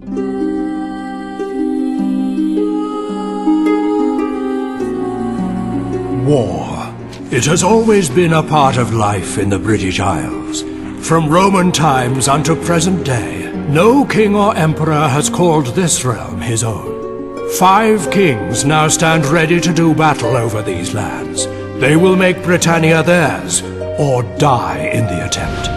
War. It has always been a part of life in the British Isles. From Roman times unto present day, no king or emperor has called this realm his own. 5 kings now stand ready to do battle over these lands. They will make Britannia theirs, or die in the attempt.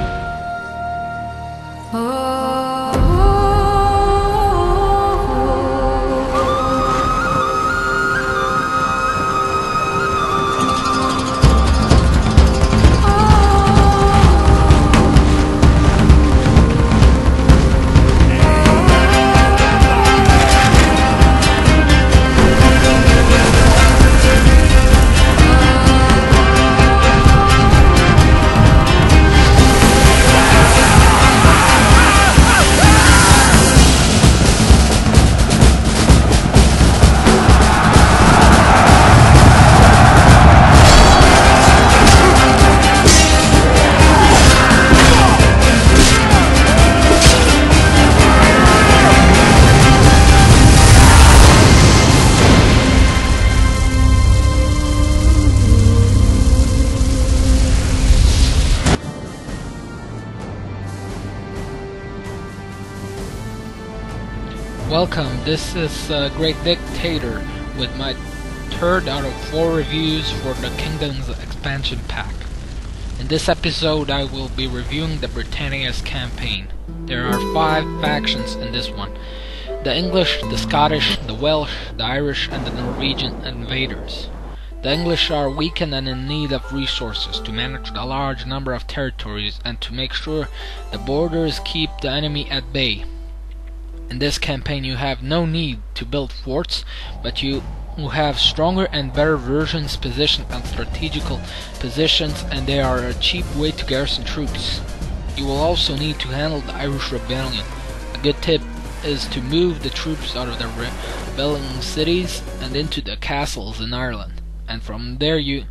Welcome, this is Great Dictator with my 3rd out of 4 reviews for the Kingdoms expansion pack. In this episode I will be reviewing the Brittanias Campaign. There are 5 factions in this one: the English, the Scottish, the Welsh, the Irish and the Norwegian invaders. The English are weakened and in need of resources to manage a large number of territories and to make sure the borders keep the enemy at bay. In this campaign you have no need to build forts, but you will have stronger and better versions positioned on strategical positions, and they are a cheap way to garrison troops. You will also need to handle the Irish rebellion. A good tip is to move the troops out of the rebelling cities and into the castles in Ireland, and from there you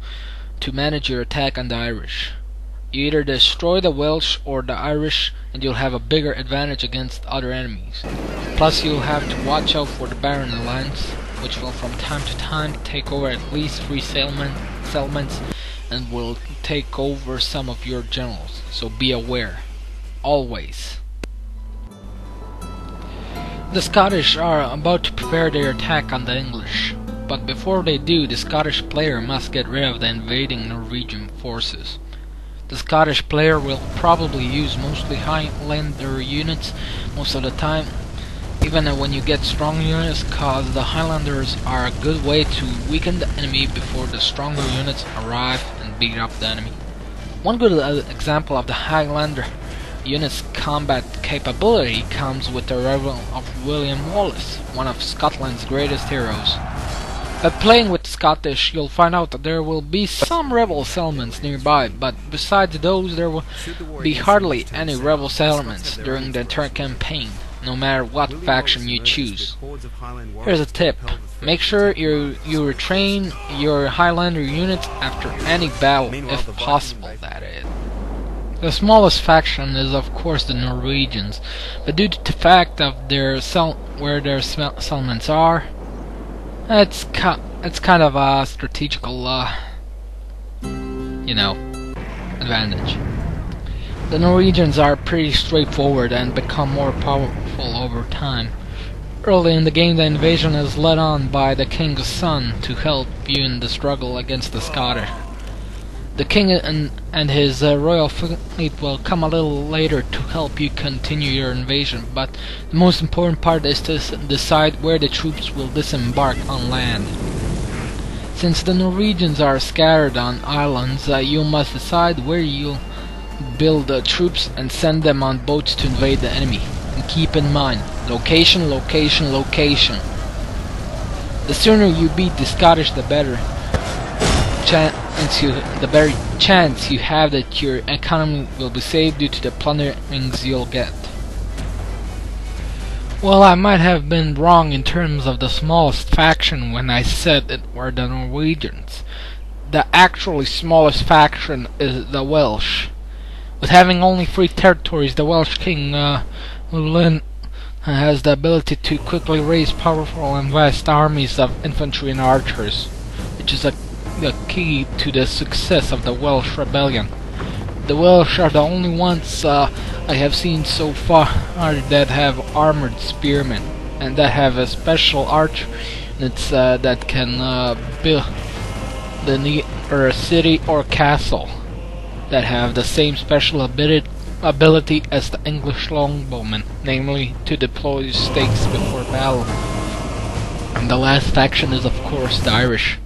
to manage your attack on the Irish. You either destroy the Welsh or the Irish and you'll have a bigger advantage against other enemies. Plus you'll have to watch out for the Baron Alliance, which will from time to time take over at least 3 settlements and will take over some of your generals, so be aware. Always. The Scottish are about to prepare their attack on the English, but before they do, the Scottish player must get rid of the invading Norwegian forces. The Scottish player will probably use mostly Highlander units most of the time, even when you get strong units, cause the Highlanders are a good way to weaken the enemy before the stronger units arrive and beat up the enemy. One good example of the Highlander unit's combat capability comes with the arrival of William Wallace, one of Scotland's greatest heroes. By playing with Scottish, you'll find out that there will be some rebel settlements nearby, but besides those there will be hardly any rebel settlements during the entire campaign, no matter what faction you choose. Here's a tip: make sure you retrain your Highlander units after any battle, if possible, that is. The smallest faction is of course the Norwegians, but due to the fact of where their settlements are, it's kind of a strategical, advantage. The Norwegians are pretty straightforward and become more powerful over time. Early in the game, the invasion is led on by the King's son to help you in the struggle against the Scottish. The King and his royal fleet will come a little later to help you continue your invasion, but the most important part is to decide where the troops will disembark on land. Since the Norwegians are scattered on islands, you must decide where you'll build troops and send them on boats to invade the enemy. And keep in mind, location, location, location. The sooner you beat the Scottish, the better chance you have that your economy will be saved due to the plunderings you'll get. Well, I might have been wrong in terms of the smallest faction when I said it were the Norwegians. The actually smallest faction is the Welsh. With having only 3 territories, the Welsh king and has the ability to quickly raise powerful and vast armies of infantry and archers, which is the key to the success of the Welsh rebellion. The Welsh are the only ones I have seen so far that have armored spearmen, and that have a special archer that can build a city or castle, that have the same special ability as the English longbowmen, namely to deploy stakes before battle. And the last faction is of course the Irish.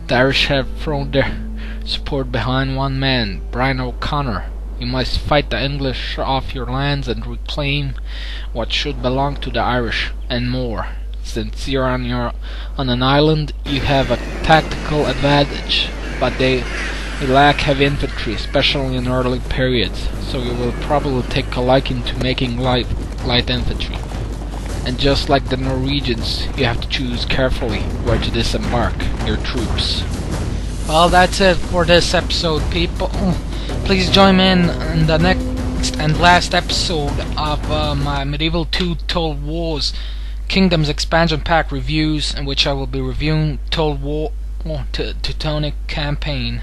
The Irish have thrown their support behind one man, Brian O'Connor. You must fight the English off your lands and reclaim what should belong to the Irish, and more. Since you're on an island, you have a tactical advantage, but they lack heavy infantry, especially in early periods, so you will probably take a liking to making light infantry. And just like the Norwegians, you have to choose carefully where to disembark your troops. Well, that's it for this episode, people. Please join me in the next and last episode of my Medieval 2 Total Wars Kingdoms Expansion Pack reviews, in which I will be reviewing Total War Teutonic Campaign.